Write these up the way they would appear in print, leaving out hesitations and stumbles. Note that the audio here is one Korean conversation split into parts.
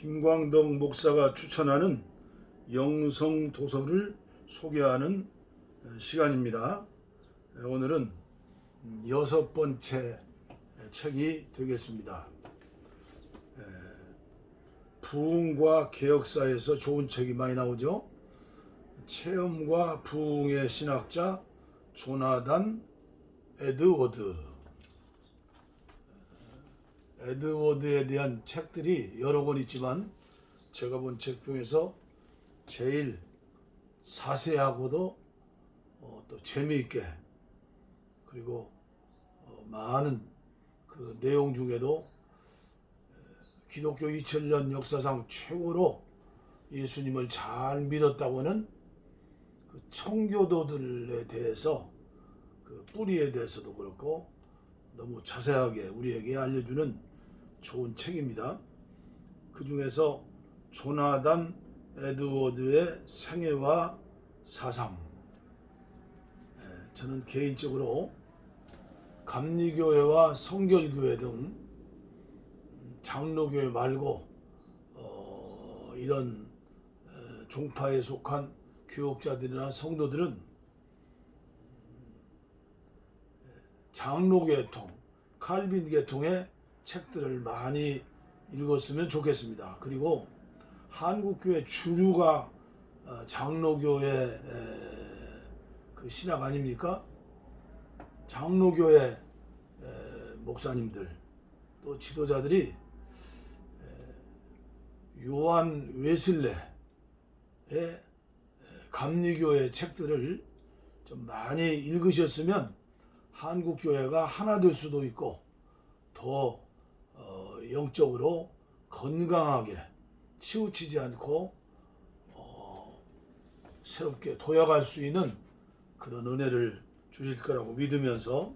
김광덕 목사가 추천하는 영성 도서를 소개하는 시간입니다. 오늘은 6번째 책이 되겠습니다. 부흥과 개혁사에서 좋은 책이 많이 나오죠. 체험과 부흥의 신학자 조나단 에드워드에 대한 책들이 여러 권 있지만 제가 본 책 중에서 제일 사세하고도 또 재미있게 그리고 많은 그 내용 중에도 기독교 2000년 역사상 최고로 예수님을 잘 믿었다고 하는 그 청교도들에 대해서 그 뿌리에 대해서도 그렇고 너무 자세하게 우리에게 알려주는 좋은 책입니다. 그 중에서 조나단 에드워드의 생애와 사상, 저는 개인적으로 감리교회와 성결교회 등 장로교회 말고 이런 종파에 속한 교역자들이나 성도들은 장로 계통, 칼빈 계통의 책들을 많이 읽었으면 좋겠습니다. 그리고 한국교회 주류가 장로교회 그 신학 아닙니까? 장로교회 목사님들 또 지도자들이 요한 웨슬레의 감리교회 책들을 좀 많이 읽으셨으면 한국교회가 하나 될 수도 있고 더 영적으로 건강하게 치우치지 않고 새롭게 도약할 수 있는 그런 은혜를 주실 거라고 믿으면서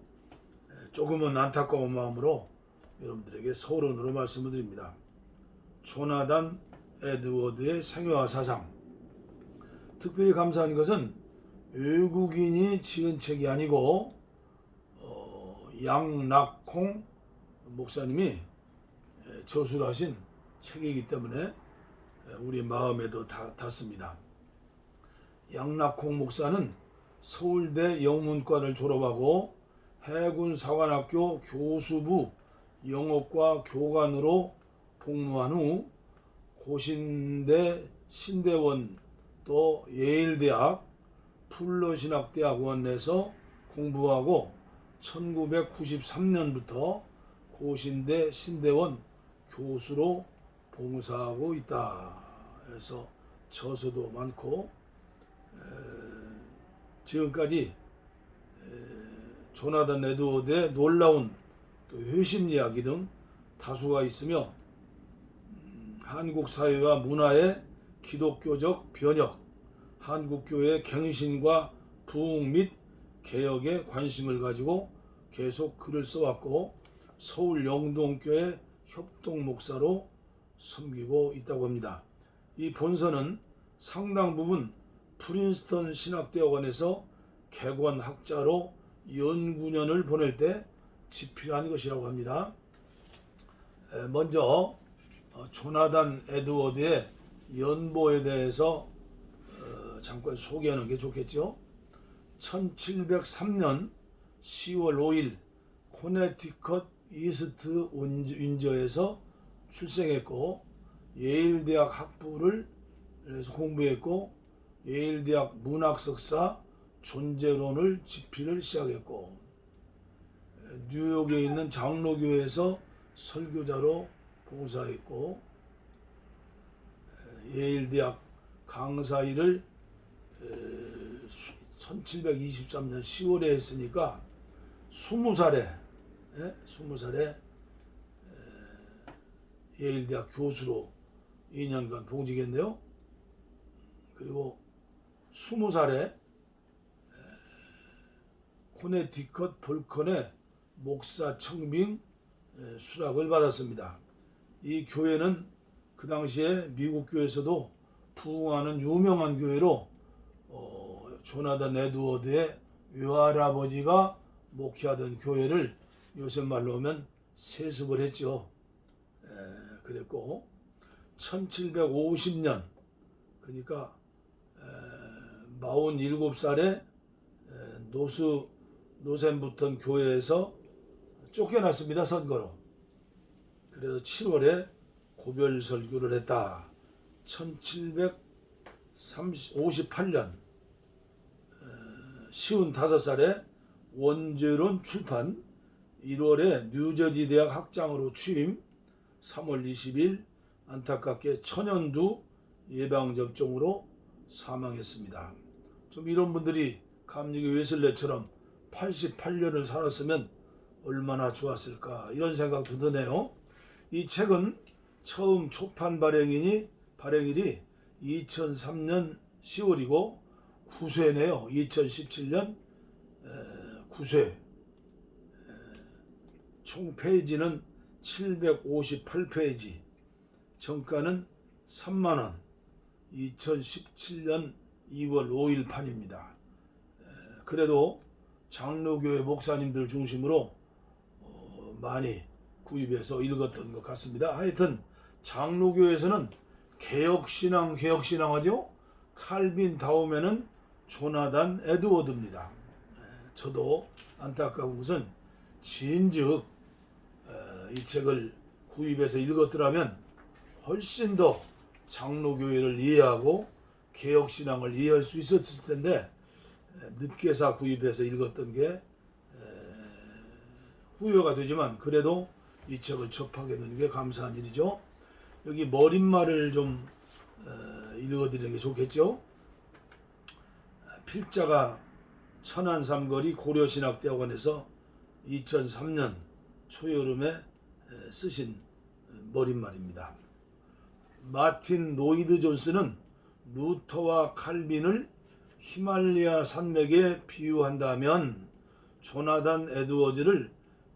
조금은 안타까운 마음으로 여러분들에게 서론으로 말씀을 드립니다. 조나단 에드워드의 생애와 사상. 특별히 감사한 것은 외국인이 지은 책이 아니고 양낙콩 목사님이 저술하신 책이기 때문에 우리 마음에도 닿습니다. 양낙콩 목사는 서울대 영문과를 졸업하고 해군사관학교 교수부 영어과 교관으로 복무한 후 고신대 신대원 또 예일대학 풀러신학대학원에서 공부하고 1993년부터 고신대 신대원 교수로 봉사하고 있다. 그래서 저서도 많고 지금까지 조나단 에드워드의 놀라운 또 회심 이야기 등 다수가 있으며 한국 사회와 문화의 기독교적 변혁, 한국교회의 갱신과 부흥 및 개혁에 관심을 가지고 계속 글을 써왔고 서울 영동교회 협동목사로 섬기고 있다고 합니다. 이 본서는 상당 부분 프린스턴 신학대학원에서 객원학자로 연구년을 보낼 때 집필한 것이라고 합니다. 먼저 조나단 에드워드의 연보에 대해서 잠깐 소개하는 게 좋겠죠. 1703년 10월 5일 코네티컷 이스트 윈저에서 출생했고 예일대학 학부를 공부했고 예일대학 문학석사 존재론을 집필을 시작했고 뉴욕에 있는 장로교회에서 설교자로 봉사했고 예일대학 강사 일을 1723년 10월에 했으니까 20살에 예일대학 교수로 2년간 봉직했네요. 그리고 20살에 코네티컷 볼컨의 목사 청빙 수락을 받았습니다. 이 교회는 그 당시에 미국 교회에서도 부흥하는 유명한 교회로 조나단 에드워드의 외할아버지가 목회하던 교회를 요새 말로 하면 세습을 했죠. 그랬고 1750년, 그러니까 47살에 노셈 붙은 교회에서 쫓겨났습니다. 선거로. 그래서 7월에 고별 설교를 했다. 1758년 55살에 원죄론 출판, 1월에 뉴저지 대학 학장으로 취임, 3월 20일 안타깝게 천연두 예방접종으로 사망했습니다. 좀 이런 분들이 감리교 웨슬레처럼 88년을 살았으면 얼마나 좋았을까, 이런 생각도 드네요. 이 책은 처음 초판 발행일이 2003년 10월이고 9쇄네요. 2017년 9쇄. 총 페이지는 758페이지. 정가는 3만원. 2017년 2월 5일 판입니다. 그래도 장로교회 목사님들 중심으로 많이 구입해서 읽었던 것 같습니다. 하여튼 장로교회에서는 개혁신앙하죠. 칼빈 다음에는 조나단 에드워드입니다. 저도 안타까운 것은 진즉 이 책을 구입해서 읽었더라면 훨씬 더 장로교회를 이해하고 개혁신앙을 이해할 수 있었을 텐데, 늦게사 구입해서 읽었던 게 후회가 되지만 그래도 이 책을 접하게 되는 게 감사한 일이죠. 여기 머릿말을 좀 읽어드리는 게 좋겠죠. 필자가 천안삼거리 고려신학대학원에서 2003년 초여름에 쓰신 머릿말입니다. 마틴 노이드 존스는 루터와 칼빈을 히말라야 산맥에 비유한다면 조나단 에드워즈를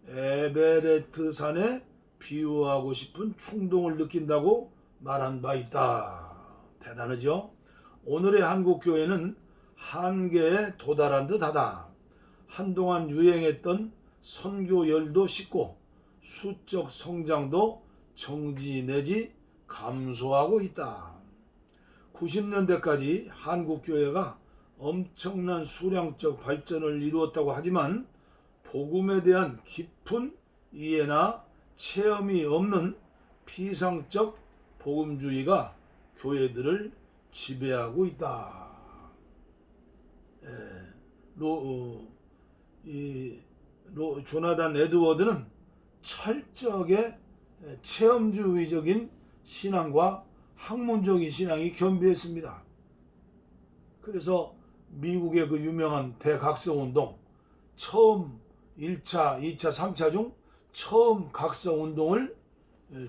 에베레트 산에 비유하고 싶은 충동을 느낀다고 말한 바 있다. 대단하죠? 오늘의 한국교회는 한계에 도달한 듯하다. 한동안 유행했던 선교열도 식고 수적 성장도 정지 내지 감소하고 있다. 90년대까지 한국교회가 엄청난 수량적 발전을 이루었다고 하지만 복음에 대한 깊은 이해나 체험이 없는 피상적 복음주의가 교회들을 지배하고 있다. 조나단 에드워드는 철저하게 체험주의적인 신앙과 학문적인 신앙이 겸비했습니다. 그래서 미국의 그 유명한 대각성운동, 처음 1차, 2차, 3차 중 처음 각성운동을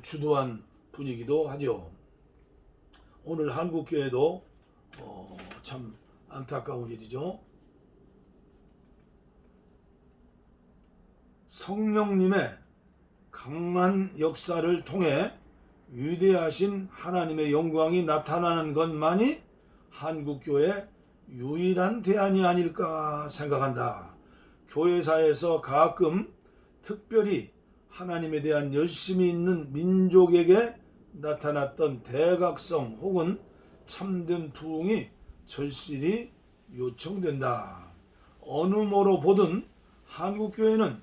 주도한 분이기도 하죠. 오늘 한국교회도 참 안타까운 일이죠. 성령님의 강한 역사를 통해 위대하신 하나님의 영광이 나타나는 것만이 한국교회의 유일한 대안이 아닐까 생각한다. 교회사에서 가끔 특별히 하나님에 대한 열심이 있는 민족에게 나타났던 대각성 혹은 참된 부흥이 절실히 요청된다. 어느 모로 보든 한국교회는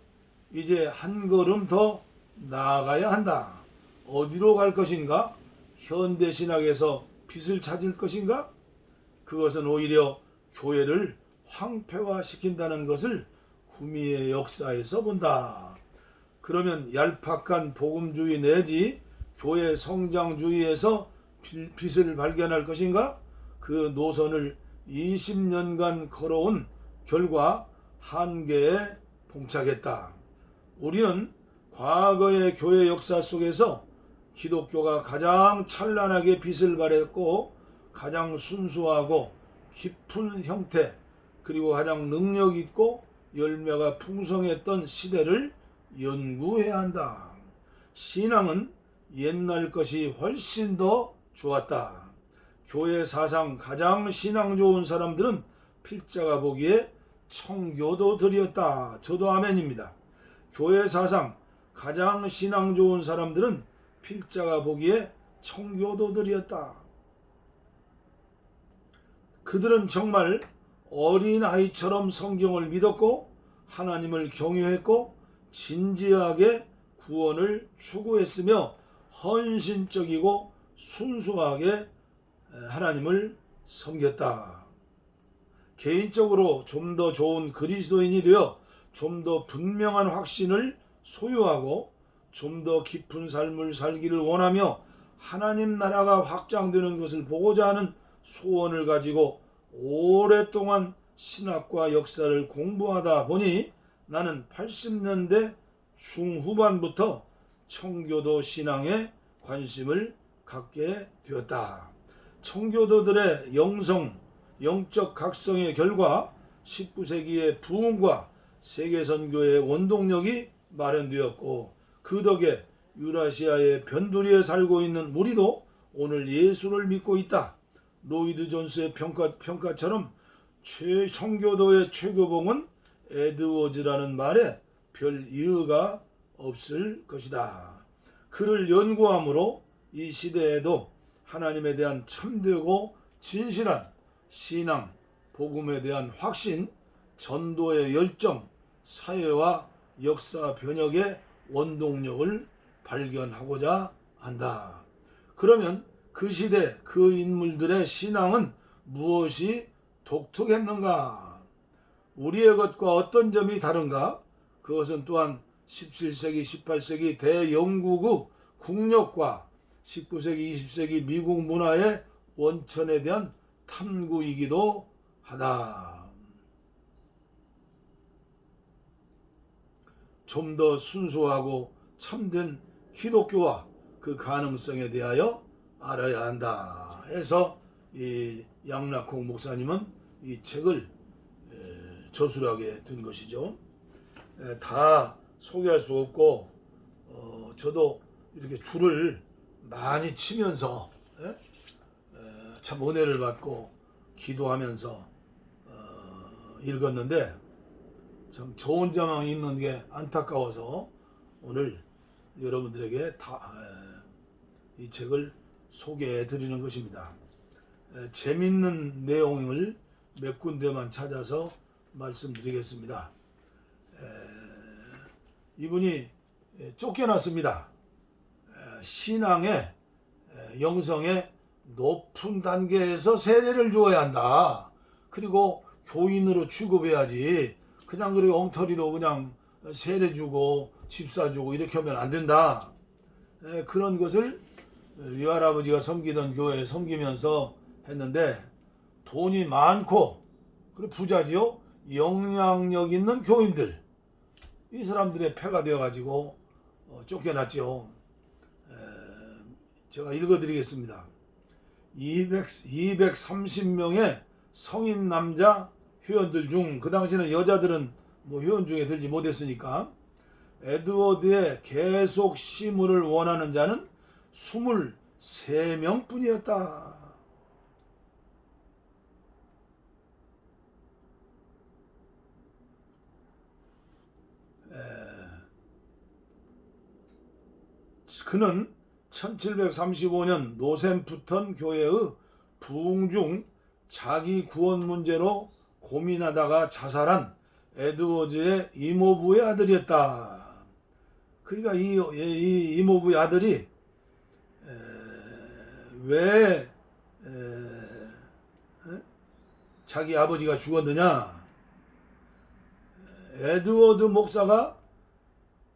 이제 한 걸음 더 나아가야 한다. 어디로 갈 것인가? 현대신학에서 빛을 찾을 것인가? 그것은 오히려 교회를 황폐화시킨다는 것을 구미의 역사에서 본다. 그러면 얄팍한 복음주의 내지 교회 성장주의에서 빛을 발견할 것인가? 그 노선을 20년간 걸어온 결과 한계에 봉착했다. 우리는 과거의 교회 역사 속에서 기독교가 가장 찬란하게 빛을 발했고 가장 순수하고 깊은 형태 그리고 가장 능력 있고 열매가 풍성했던 시대를 연구해야 한다. 신앙은 옛날 것이 훨씬 더 좋았다. 교회 사상 가장 신앙 좋은 사람들은 필자가 보기에 청교도들이었다. 저도 아멘입니다. 교회 사상 가장 신앙 좋은 사람들은 필자가 보기에 청교도들이었다. 그들은 정말 어린아이처럼 성경을 믿었고 하나님을 경외했고 진지하게 구원을 추구했으며 헌신적이고 순수하게 하나님을 섬겼다. 개인적으로 좀 더 좋은 그리스도인이 되어 좀 더 분명한 확신을 소유하고 좀 더 깊은 삶을 살기를 원하며 하나님 나라가 확장되는 것을 보고자 하는 소원을 가지고 오랫동안 신학과 역사를 공부하다 보니 나는 80년대 중후반부터 청교도 신앙에 관심을 갖게 되었다. 청교도들의 영적 각성의 결과 19세기의 부흥과 세계선교의 원동력이 마련되었고 그 덕에 유라시아의 변두리에 살고 있는 우리도 오늘 예수를 믿고 있다. 로이드 존스의 평가처럼 청교도의 최고봉은 에드워즈라는 말에 별 이의가 없을 것이다. 그를 연구함으로 이 시대에도 하나님에 대한 참되고 진실한 신앙, 복음에 대한 확신, 전도의 열정, 사회와 역사 변혁의 원동력을 발견하고자 한다. 그러면 그 시대 그 인물들의 신앙은 무엇이 독특했는가? 우리의 것과 어떤 점이 다른가? 그것은 또한 17세기, 18세기 대영국의 국력과 19세기, 20세기 미국 문화의 원천에 대한 탐구이기도 하다. 좀 더 순수하고 참된 기독교와 그 가능성에 대하여 알아야 한다 해서 이 양락홍 목사님은 이 책을 저술하게 된 것이죠. 다 소개할 수 없고 저도 이렇게 줄을 많이 치면서 참 은혜를 받고 기도하면서 읽었는데 참 좋은 점이 있는 게 안타까워서 오늘 여러분들에게 이 책을 소개해 드리는 것입니다. 재밌는 내용을 몇 군데만 찾아서 말씀드리겠습니다. 이분이 쫓겨났습니다. 신앙의 영성의 높은 단계에서 세례를 주어야 한다. 그리고 교인으로 취급해야지. 그냥 그렇게 엉터리로 그냥 세례 주고 집사 주고 이렇게 하면 안 된다. 그런 것을 외할아버지가 섬기던 교회에 섬기면서 했는데 돈이 많고 그리고 부자지요. 영향력 있는 교인들 이 사람들의 패가 되어가지고 쫓겨났죠. 제가 읽어드리겠습니다. 230명의 성인 남자 회원들 중 그 당시에는 여자들은 회원 중에 들지 못했으니까 에드워드의 계속 시무를 원하는 자는 23명 뿐이었다. 그는 1735년 노샘프턴 교회의 부흥 중 자기 구원 문제로 고민하다가 자살한 에드워즈의 이모부의 아들이었다. 그러니까 이 이모부의 아들이 왜 자기 아버지가 죽었느냐? 에드워드 목사가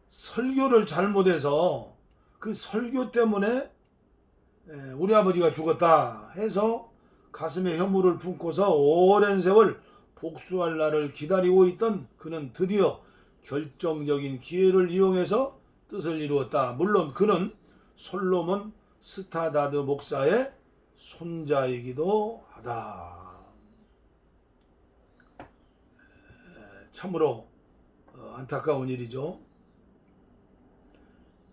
설교를 잘못해서 그 설교 때문에 우리 아버지가 죽었다 해서 가슴에 혐오를 품고서 오랜 세월 복수할 날을 기다리고 있던 그는 드디어 결정적인 기회를 이용해서 뜻을 이루었다. 물론 그는 솔로몬 스타다드 목사의 손자이기도 하다. 참으로 안타까운 일이죠.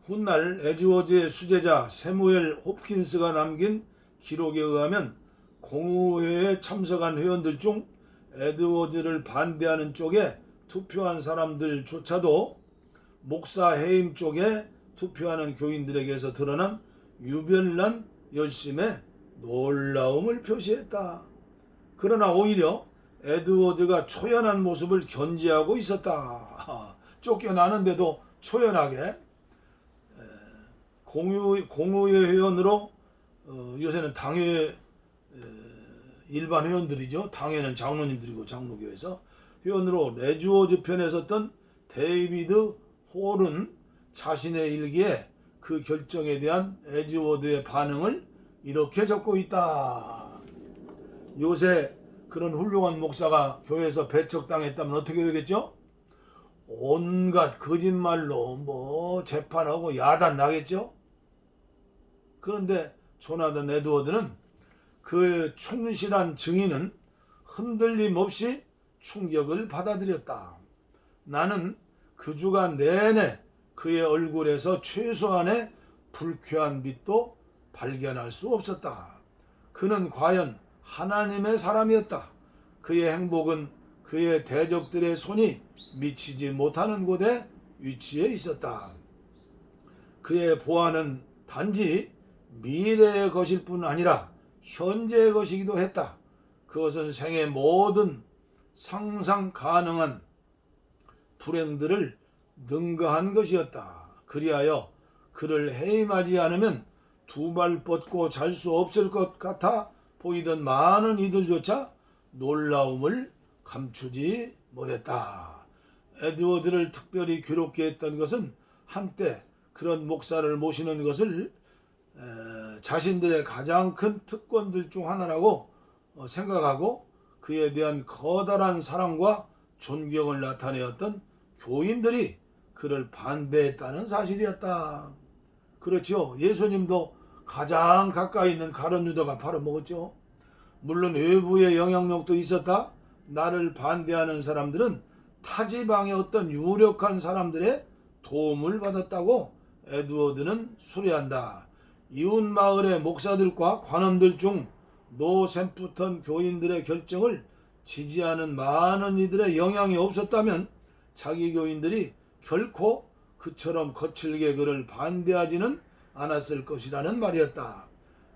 훗날 에드워즈의 수제자 세무엘 홉킨스가 남긴 기록에 의하면 공의회에 참석한 회원들 중 에드워즈를 반대하는 쪽에 투표한 사람들조차도 목사 해임 쪽에 투표하는 교인들에게서 드러난 유별난 열심에 놀라움을 표시했다. 그러나 오히려 에드워드가 초연한 모습을 견지하고 있었다. 쫓겨나는데도 초연하게 공의회 회원으로 요새는 당회 일반 회원들이죠. 당회는 장로님들이고 장로교에서 회원으로 레주어즈 편에 섰던 데이비드 홀은 자신의 일기에 그 결정에 대한 에드워드의 반응을 이렇게 적고 있다. 요새 그런 훌륭한 목사가 교회에서 배척당했다면 어떻게 되겠죠? 온갖 거짓말로 뭐 재판하고 야단 나겠죠? 그런데 조나단 에드워드는 그 충실한 증인은 흔들림 없이 충격을 받아들였다. 나는 그 주간 내내 그의 얼굴에서 최소한의 불쾌한 빛도 발견할 수 없었다. 그는 과연 하나님의 사람이었다. 그의 행복은 그의 대적들의 손이 미치지 못하는 곳에 위치해 있었다. 그의 보안은 단지 미래의 것일 뿐 아니라 현재의 것이기도 했다. 그것은 생의 모든 상상 가능한 불행들을 능가한 것이었다. 그리하여 그를 해임하지 않으면 두 발 뻗고 잘 수 없을 것 같아 보이던 많은 이들조차 놀라움을 감추지 못했다. 에드워드를 특별히 괴롭게 했던 것은 한때 그런 목사를 모시는 것을 자신들의 가장 큰 특권들 중 하나라고 생각하고 그에 대한 커다란 사랑과 존경을 나타내었던 교인들이 그를 반대했다는 사실이었다. 그렇죠. 예수님도 가장 가까이 있는 가룟 유다가 팔아먹었죠. 물론 외부의 영향력도 있었다. 나를 반대하는 사람들은 타지방의 어떤 유력한 사람들의 도움을 받았다고 에드워드는 수레한다. 이웃 마을의 목사들과 관원들 중 노샘프턴 교인들의 결정을 지지하는 많은 이들의 영향이 없었다면 자기 교인들이 결코 그처럼 거칠게 그를 반대하지는 않았을 것이라는 말이었다.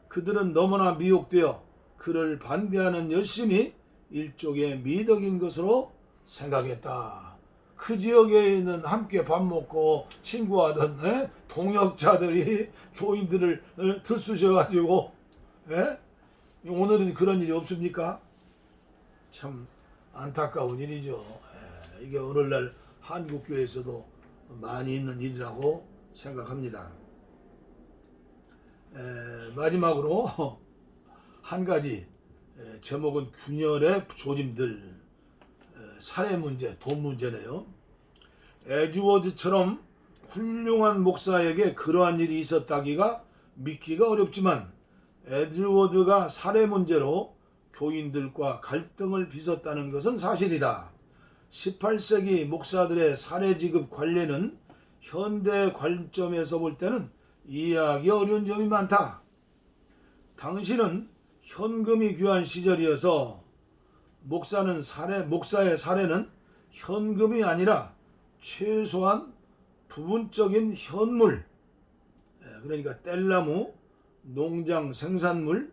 그들은 너무나 미혹되어 그를 반대하는 열심이 일종의 미덕인 것으로 생각했다. 그 지역에 있는 함께 밥 먹고 친구하던 동역자들이 교인들을 들쑤셔가지고 오늘은 그런 일이 없습니까? 참 안타까운 일이죠. 이게 오늘날 한국교회에서도 많이 있는 일이라고 생각합니다. 마지막으로 한 가지 제목은 균열의 조짐들, 살해 문제, 돈 문제네요. 에드워드처럼 훌륭한 목사에게 그러한 일이 있었다기가 믿기가 어렵지만 에드워드가 살해 문제로 교인들과 갈등을 빚었다는 것은 사실이다. 18세기 목사들의 살해 지급 관례는 현대 관점에서 볼 때는 이해하기 어려운 점이 많다. 당시는 현금이 귀한 시절이어서 목사의 살해는 현금이 아니라 최소한 부분적인 현물, 그러니까 뗄나무, 농장 생산물,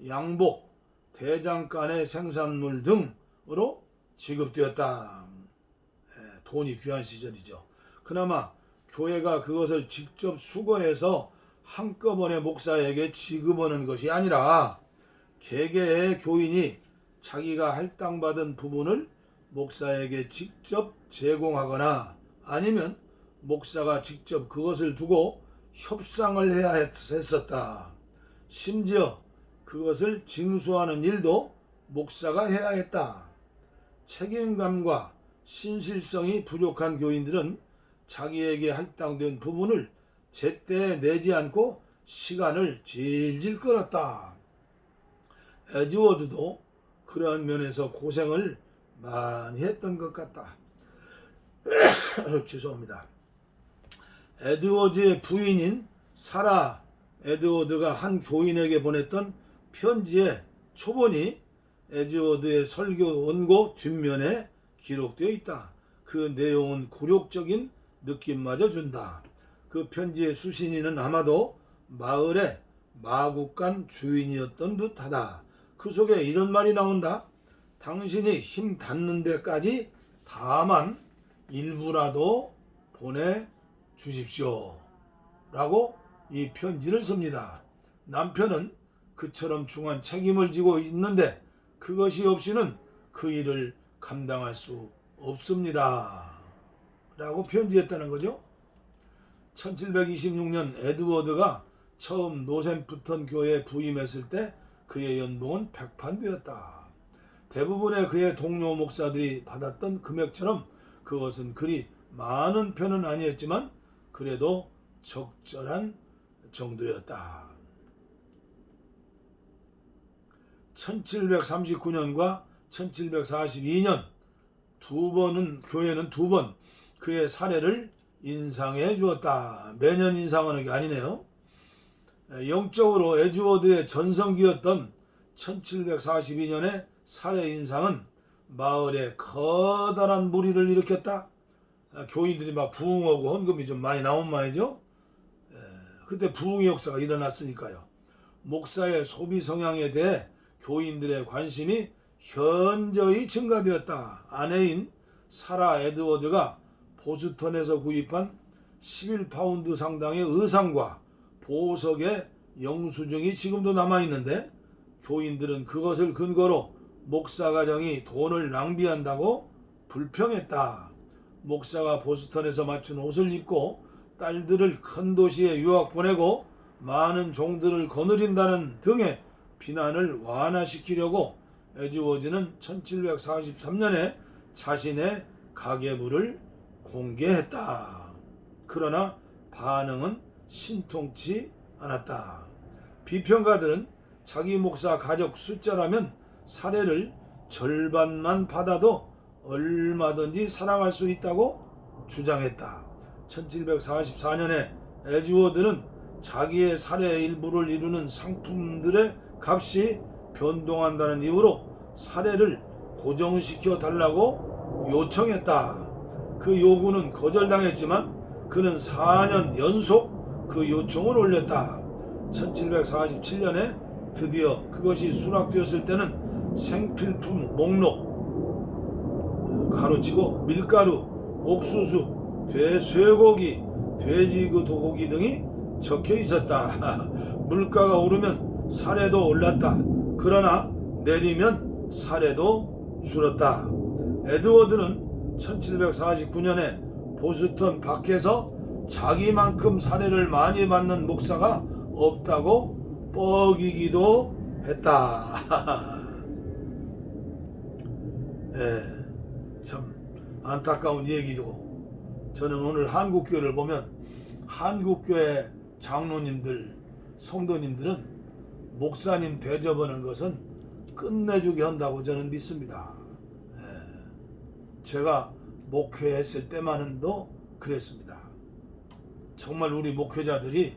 양복, 대장간의 생산물 등으로 지급되었다. 돈이 귀한 시절이죠. 그나마 교회가 그것을 직접 수거해서 한꺼번에 목사에게 지급하는 것이 아니라 개개의 교인이 자기가 할당받은 부분을 목사에게 직접 제공하거나 아니면 목사가 직접 그것을 두고 협상을 해야 했었다. 심지어 그것을 징수하는 일도 목사가 해야 했다. 책임감과 신실성이 부족한 교인들은 자기에게 할당된 부분을 제때 내지 않고 시간을 질질 끌었다. 에드워드도 그러한 면에서 고생을 많이 했던 것 같다. 죄송합니다. 에드워드의 부인인 사라 에드워드가 한 교인에게 보냈던 편지의 초본이 에드워드의 설교 원고 뒷면에 기록되어 있다. 그 내용은 굴욕적인 느낌마저 준다. 그 편지의 수신인은 아마도 마을의 마국간 주인이었던 듯하다. 그 속에 이런 말이 나온다. 당신이 힘 닿는 데까지 다만 일부라도 보내주십시오 라고 이 편지를 씁니다. 남편은 그처럼 중한 책임을 지고 있는데 그것이 없이는 그 일을 감당할 수 없습니다 라고 편지했다는 거죠. 1726년 에드워드가 처음 노샘프턴 교회에 부임했을 때 그의 연봉은 100판되었다. 대부분의 그의 동료 목사들이 받았던 금액처럼 그것은 그리 많은 편은 아니었지만 그래도 적절한 정도였다. 1739년과 1742년 교회는 두 번 그의 사례를 인상해 주었다. 매년 인상하는 게 아니네요. 영적으로 에드워드의 전성기였던 1742년의 사례 인상은 마을에 커다란 무리를 일으켰다. 교인들이 막 부흥하고 헌금이 좀 많이 나온 말이죠. 그때 부흥의 역사가 일어났으니까요. 목사의 소비 성향에 대해 교인들의 관심이 현저히 증가되었다. 아내인 사라 에드워드가 보스턴에서 구입한 11파운드 상당의 의상과 보석의 영수증이 지금도 남아있는데 교인들은 그것을 근거로 목사 가정이 돈을 낭비한다고 불평했다. 목사가 보스턴에서 맞춘 옷을 입고 딸들을 큰 도시에 유학 보내고 많은 종들을 거느린다는 등의 비난을 완화시키려고 에드워즈는 1743년에 자신의 가계부를 공개했다. 그러나 반응은 신통치 않았다. 비평가들은 자기 목사 가족 숫자라면 사례를 절반만 받아도 얼마든지 살아갈 수 있다고 주장했다. 1744년에 에드워드는 자기의 사례의 일부를 이루는 상품들의 값이 변동한다는 이유로 사례를 고정시켜 달라고 요청했다. 그 요구는 거절당했지만 그는 4년 연속 그 요청을 올렸다. 1747년에 드디어 그것이 수락되었을 때는 생필품 목록 가로치고 밀가루, 옥수수, 쇠고기, 돼지 도고기 등이 적혀 있었다. 물가가 오르면 사례도 올랐다. 그러나 내리면 사례도 줄었다. 에드워드는 1749년에 보스턴 밖에서 자기만큼 사례를 많이 받는 목사가 없다고 뻐기기도 했다. 참 안타까운 얘기죠. 저는 오늘 한국교회를 보면 한국교회 장로님들, 성도님들은 목사님 대접하는 것은 끝내주게 한다고 저는 믿습니다. 제가 목회했을 때만도 그랬습니다. 정말 우리 목회자들이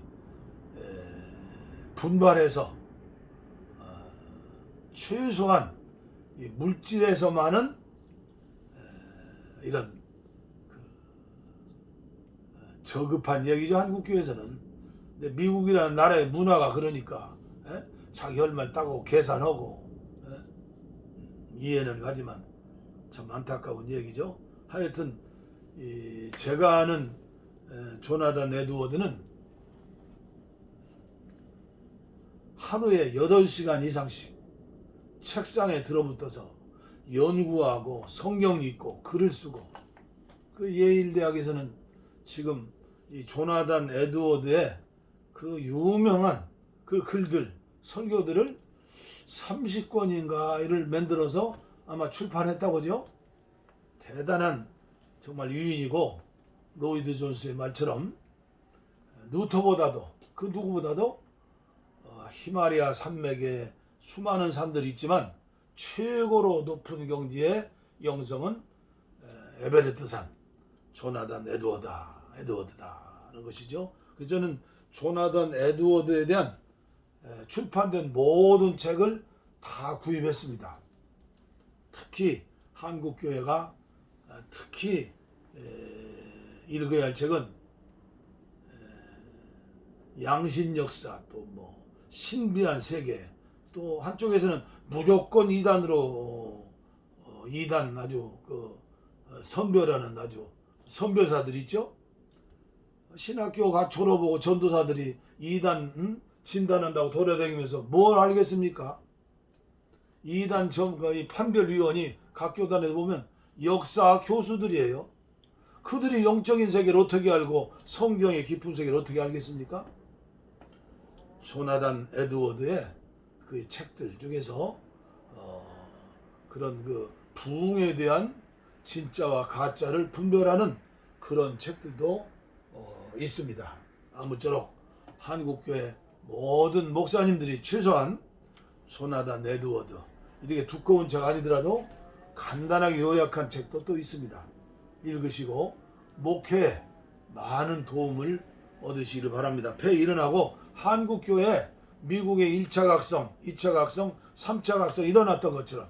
분발해서 최소한 물질에서만은 이런 저급한 얘기죠. 한국교회에서는. 근데 미국이라는 나라의 문화가 그러니까 자기 혈말 따고 계산하고 이해는 가지만 참 안타까운 얘기죠. 하여튼 제가 아는 조나단 에드워드는 하루에 8시간 이상씩 책상에 들어붙어서 연구하고 성경 읽고 글을 쓰고, 그 예일 대학에서는 지금 이 조나단 에드워드의 그 유명한 그 글들, 설교들을 30권인가를 만들어서 아마 출판했다고죠. 대단한 정말 유인이고, 로이드 존스의 말처럼 루터보다도 그 누구보다도 히말라야 산맥에 수많은 산들이 있지만 최고로 높은 경지의 영성은 에베레스트산 조나단 에드워드다는 것이죠. 그래서 저는 조나단 에드워드에 대한 출판된 모든 책을 다 구입했습니다. 특히 한국교회가 특히 읽어야 할 책은 양신 역사, 또 뭐 신비한 세계, 또 한쪽에서는 무조건 이단으로 이단 아주 선별하는 아주 선별사들 있죠. 신학교 졸업하고 전도사들이 이단 진단한다고 돌아다니면서 뭘 알겠습니까? 이단 이 판별위원이 각 교단에 보면 역사 교수들이에요. 그들이 영적인 세계를 어떻게 알고 성경의 깊은 세계를 어떻게 알겠습니까? 조나단 에드워드의 그 책들 중에서 그런 부흥에 대한 진짜와 가짜를 분별하는 그런 책들도 있습니다. 아무쪼록 한국교회 모든 목사님들이 최소한 조나단 에드워드, 이렇게 두꺼운 책 아니더라도 간단하게 요약한 책도 또 있습니다. 읽으시고 목회에 많은 도움을 얻으시기를 바랍니다. 폐 일어나고 한국교회 미국의 1차 각성, 2차 각성, 3차 각성 일어났던 것처럼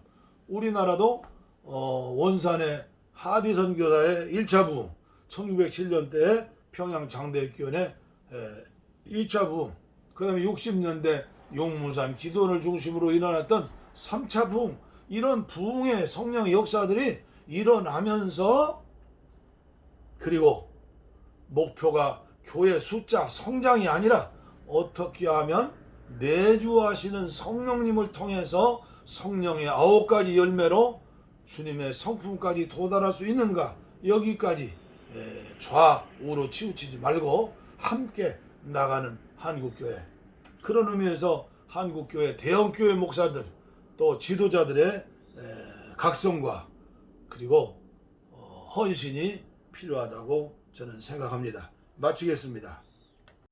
우리나라도 원산의 하디 선교사의 1차 부흥, 1907년대에 평양 장대교회 2차 부흥, 그 다음에 60년대 용문산 기도원을 중심으로 일어났던 3차 부흥, 이런 부흥의 성령의 역사들이 일어나면서, 그리고 목표가 교회 숫자 성장이 아니라 어떻게 하면 내주하시는 성령님을 통해서 성령의 9가지 열매로 주님의 성품까지 도달할 수 있는가, 여기까지 좌우로 치우치지 말고 함께 나가는 한국교회, 그런 의미에서 한국교회 대형교회 목사들 또 지도자들의 각성과 그리고 헌신이 필요하다고 저는 생각합니다. 마치겠습니다.